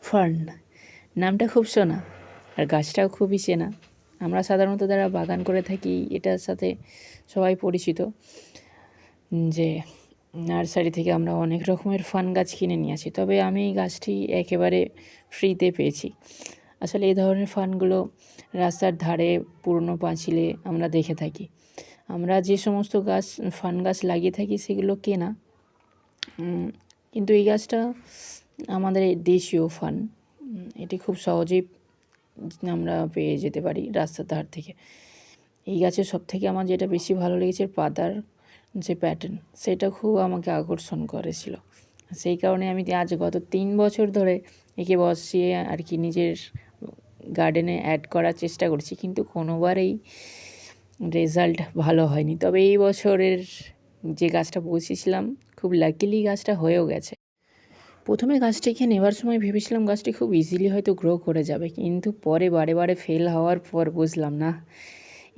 Fern নামটা খুব শোনা আর গাছটাও খুবই চেনা। আমরা সাধারণত যারা বাগান করে থাকি এটার সাথে সবাই পরিচিত যে নার্সারি থেকে আমরা অনেক রকমের ফার্ন গাছ কিনে নিয়ে আসি, তবে আমি এই গাছটি একেবারে ফ্রিতে পেয়েছি। আসলে এই ধরনের ফার্নগুলো রাস্তার ধারে পুরনো পাঁচিলে আমরা দেখে থাকি। আমরা যে সমস্ত ফার্ন গাছ লাগিয়ে থাকি সেগুলো কেনা, কিন্তু এই গাছটা আমাদের দেশীয় ফার্ন। এটি খুব সহজেই আমরা পেয়ে যেতে পারি রাস্তার ধার থেকে। এই গাছের সবথেকে আমার যেটা বেশি ভালো লেগেছে পাতার যে প্যাটার্ন, সেটা খুব আমাকে আকর্ষণ করেছিল। সেই কারণে আমি আজ গত 3 বছর ধরে একে বসিয়ে আর কি নিজের গার্ডেনে অ্যাড করার চেষ্টা করছি, কিন্তু কোনোবারেই রেজাল্ট ভালো হয়নি। তবে এই বছরের যে গাছটা বসিয়েছিলাম খুব লাকিলি গাছটা হয়েও গেছে। প্রথমে গাছটিকে নেবার সময় ভেবেছিলাম গাছটি খুব ইজিলি হয়তো গ্রো করে যাবে, কিন্তু পরে বারে ফেল হওয়ার পর বুঝলাম না,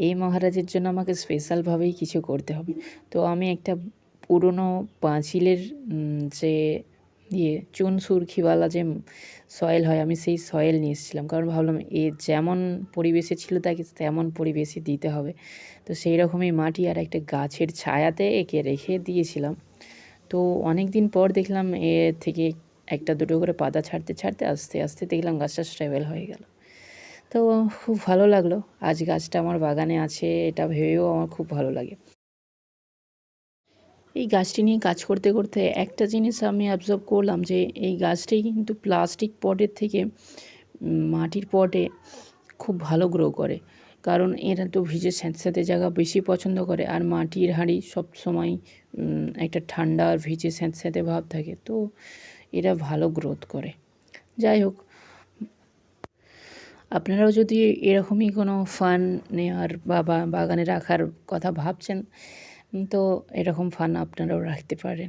এই মহারাজের জন্য আমাকে স্পেশালভাবেই কিছু করতে হবে। তো আমি একটা পুরনো পাঁচিলের যে চুন সুরখিওয়ালা যে সয়েল হয়, আমি সেই সয়েল নিয়ে এসেছিলাম, কারণ ভাবলাম এ যেমন পরিবেশে ছিল তাকে তেমন পরিবেশে দিতে হবে। তো সেই রকমই মাটি আর একটা গাছের ছায়াতে একে রেখে দিয়েছিলাম। তো অনেক দিন পর দেখলাম এ থেকে একটা দুটো করে পাতা ছাড়তে আস্তে আস্তে দেখলাম গাছটা স্টেবল হয়ে গেল। তো খুব ভালো লাগলো আজ গাছটা আমার বাগানে আছে, এটা ভেবেও আমার খুব ভালো লাগে। এই গাছটি নিয়ে কাজ করতে করতে একটা জিনিস আমি অবজার্ভ করলাম যে এই গাছটি কিন্তু প্লাস্টিক পটের থেকে মাটির পটে খুব ভালো গ্রো করে, কারণ এরা তো ভিজে স্যাঁতস্যাঁতে জায়গা বেশি পছন্দ করে, আর মাটির হাঁড়ি সবসময় একটা ঠান্ডা আর ভিজে স্যাঁতস্যাঁতে ভাব থাকে, তো এরা ভালো গ্রোথ করে। যাই হোক, আপনারাও যদি এরকমই কোনো ফার্ন নেওয়ার বা বাগানে রাখার কথা ভাবছেন, তো এরকম ফার্ন আপনারাও রাখতে পারেন।